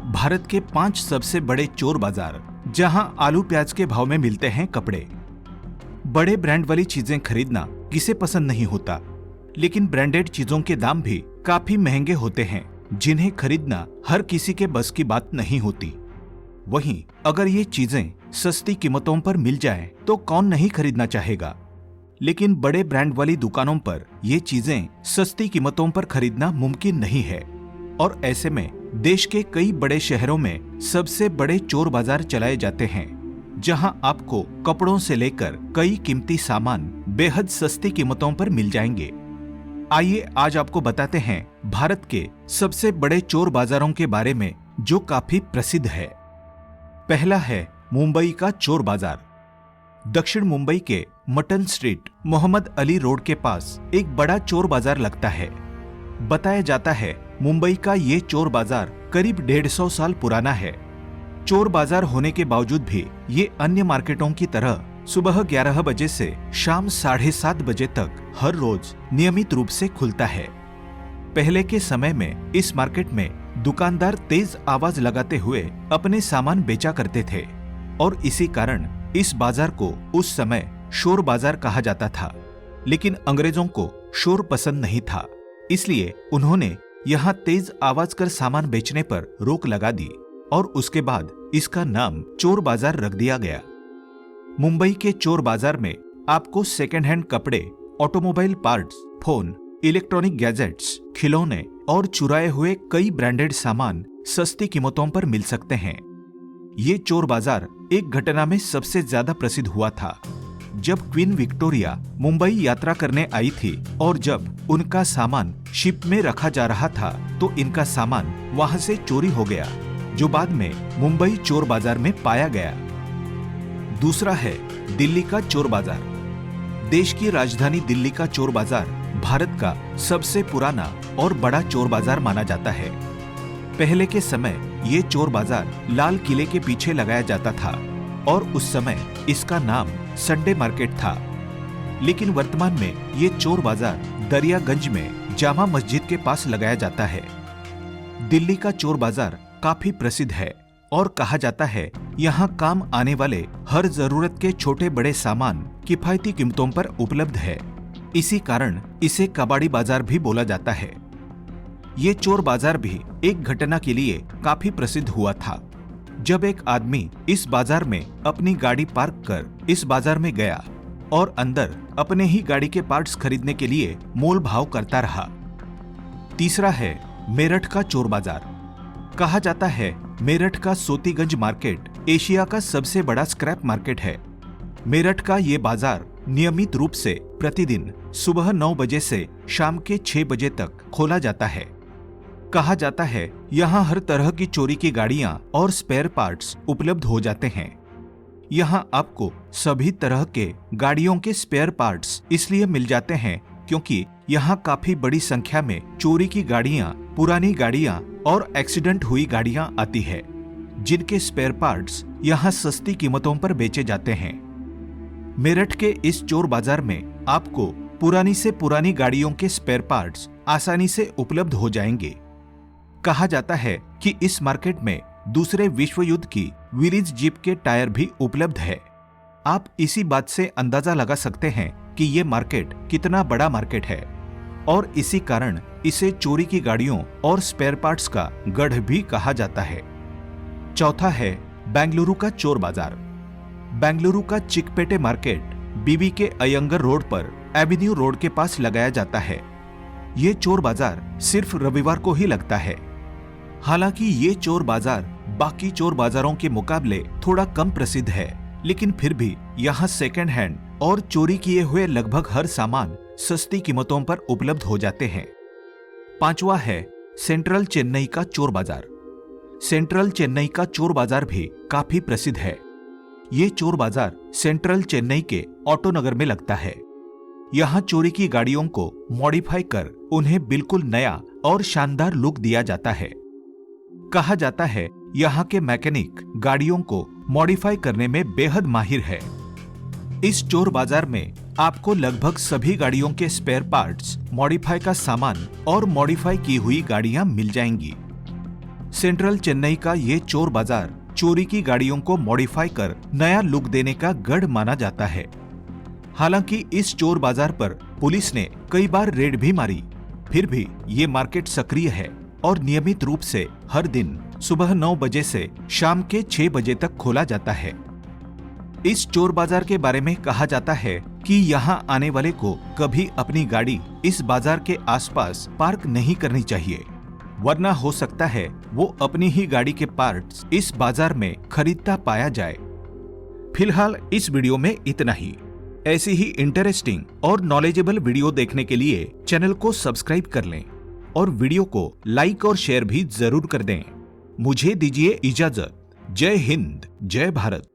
भारत के 5 सबसे बड़े चोर बाजार, जहां आलू प्याज के भाव में मिलते हैं कपड़े। बड़े ब्रांड वाली चीजें खरीदना किसे पसंद नहीं होता, लेकिन ब्रांडेड चीजों के दाम भी काफी महंगे होते हैं, जिन्हें खरीदना हर किसी के बस की बात नहीं होती। वहीं अगर ये चीजें सस्ती कीमतों पर मिल जाएं, तो कौन नहीं खरीदना चाहेगा। लेकिन बड़े ब्रांड वाली दुकानों पर ये चीजें सस्ती कीमतों पर खरीदना मुमकिन नहीं है, और ऐसे में देश के कई बड़े शहरों में सबसे बड़े चोर बाजार चलाए जाते हैं, जहां आपको कपड़ों से लेकर कई कीमती सामान बेहद सस्ती कीमतों पर मिल जाएंगे। आइए आज आपको बताते हैं भारत के सबसे बड़े चोर बाजारों के बारे में, जो काफी प्रसिद्ध है। पहला है मुंबई का चोर बाजार। दक्षिण मुंबई के mutton street, Mohammed Ali road के पास एक बड़ा चोर बाजार लगता है। बताया जाता है मुंबई का ये चोर बाजार करीब 150 साल पुराना है। चोर बाजार होने के बावजूद भी ये अन्य मार्केटों की तरह सुबह 11 बजे से शाम 7:30 बजे तक हर रोज नियमित रूप से खुलता है। पहले के समय में इस मार्केट में दुकानदार तेज आवाज लगाते हुए अपने सामान बेचा करते थे, और इसी कारण इस बाजार को उस समय शोर बाजार कहा जाता था। लेकिन अंग्रेजों को शोर पसंद नहीं था, इसलिए उन्होंने यहाँ तेज आवाज कर सामान बेचने पर रोक लगा दी, और उसके बाद इसका नाम चोर बाजार रख दिया गया। मुंबई के चोर बाजार में आपको सेकेंड हैंड कपड़े, automobile parts, phone, electronic gadgets, खिलौने और चुराए हुए कई ब्रांडेड सामान सस्ती कीमतों पर मिल सकते हैं। ये चोर बाजार एक घटना में सबसे ज्यादा प्रसिद्ध हुआ था, जब क्वीन विक्टोरिया मुंबई यात्रा करने आई थी, और जब उनका सामान शिप में रखा जा रहा था तो इनका सामान वहां से चोरी हो गया, जो बाद में मुंबई चोर बाजार में पाया गया। दूसरा है दिल्ली का चोर बाजार। देश की राजधानी दिल्ली का चोर बाजार भारत का सबसे पुराना और बड़ा चोर बाजार माना जाता है। पहले के समय ये चोर बाजार लाल किले के पीछे लगाया जाता था, और उस समय इसका नाम संडे मार्केट था। लेकिन वर्तमान में ये चोर बाजार दरियागंज में जामा मस्जिद के पास लगाया जाता है। दिल्ली का चोर बाजार काफी प्रसिद्ध है, और कहा जाता है यहाँ काम आने वाले हर जरूरत के छोटे बड़े सामान किफायती कीमतों पर उपलब्ध है। इसी कारण इसे कबाड़ी बाजार भी बोला जाता है। ये चोर बाजार भी एक घटना के लिए काफी प्रसिद्ध हुआ था, जब एक आदमी इस बाजार में अपनी गाड़ी पार्क कर इस बाजार में गया और अंदर अपने ही गाड़ी के पार्ट्स खरीदने के लिए मोल भाव करता रहा। तीसरा है मेरठ का चोर बाजार। कहा जाता है मेरठ का सोतीगंज मार्केट एशिया का सबसे बड़ा स्क्रैप मार्केट है। मेरठ का ये बाजार नियमित रूप से प्रतिदिन सुबह 9 बजे से शाम के 6 बजे तक खोला जाता है। कहा जाता है यहाँ हर तरह की चोरी की गाड़ियां और स्पेयर पार्ट्स उपलब्ध हो जाते हैं। यहाँ आपको सभी तरह के गाड़ियों के स्पेयर पार्ट्स इसलिए मिल जाते हैं क्योंकि यहाँ काफी बड़ी संख्या में चोरी की गाड़ियां, पुरानी गाड़ियां और एक्सीडेंट हुई गाड़ियां आती है, जिनके स्पेयर पार्ट्स यहाँ सस्ती कीमतों पर बेचे जाते हैं। मेरठ के इस चोर बाजार में आपको पुरानी से पुरानी गाड़ियों के स्पेयर पार्ट्स आसानी से उपलब्ध हो जाएंगे। कहा जाता है कि इस मार्केट में दूसरे विश्व युद्ध की विलीज जीप के टायर भी उपलब्ध है। आप इसी बात से अंदाजा लगा सकते हैं कि ये मार्केट कितना बड़ा मार्केट है, और इसी कारण इसे चोरी की गाड़ियों और स्पेयर पार्ट्स का गढ़ भी कहा जाता है। चौथा है बेंगलुरु का चोर बाजार। बेंगलुरु का चिकपेटे मार्केट बीबी के अयंगर रोड पर एवेन्यू रोड के पास लगाया जाता है। ये चोर बाजार सिर्फ रविवार को ही लगता है। हालांकि ये चोर बाजार बाकी चोर बाजारों के मुकाबले थोड़ा कम प्रसिद्ध है, लेकिन फिर भी यहाँ सेकेंड हैंड और चोरी किए हुए लगभग हर सामान सस्ती कीमतों पर उपलब्ध हो जाते हैं। पांचवा है सेंट्रल चेन्नई का चोर बाजार। सेंट्रल चेन्नई का चोर बाजार भी काफी प्रसिद्ध है। ये चोर बाजार सेंट्रल चेन्नई के ऑटो नगर में लगता है। यहाँ चोरी की गाड़ियों को मॉडिफाई कर उन्हें बिल्कुल नया और शानदार लुक दिया जाता है। कहा जाता है यहाँ के मैकेनिक गाड़ियों को मॉडिफाई करने में बेहद माहिर है। इस चोर बाजार में आपको लगभग सभी गाड़ियों के स्पेयर पार्ट्स, मॉडिफाई का सामान और मॉडिफाई की हुई गाड़ियां मिल जाएंगी। सेंट्रल चेन्नई का ये चोर बाजार चोरी की गाड़ियों को मॉडिफाई कर नया लुक देने का गढ़ माना जाता है। हालांकि इस चोर बाजार पर पुलिस ने कई बार रेड भी मारी, फिर भी ये मार्केट सक्रिय है और नियमित रूप से हर दिन सुबह 9 बजे से शाम के 6 बजे तक खोला जाता है। इस चोर बाजार के बारे में कहा जाता है कि यहाँ आने वाले को कभी अपनी गाड़ी इस बाजार के आसपास पार्क नहीं करनी चाहिए, वरना हो सकता है वो अपनी ही गाड़ी के पार्ट्स इस बाजार में खरीदता पाया जाए। फिलहाल इस वीडियो में इतना ही। ऐसी ही इंटरेस्टिंग और नॉलेजेबल वीडियो देखने के लिए चैनल को सब्सक्राइब कर लें और वीडियो को लाइक और शेयर भी जरूर कर दें। मुझे दीजिए इजाजत। जय हिंद, जय भारत।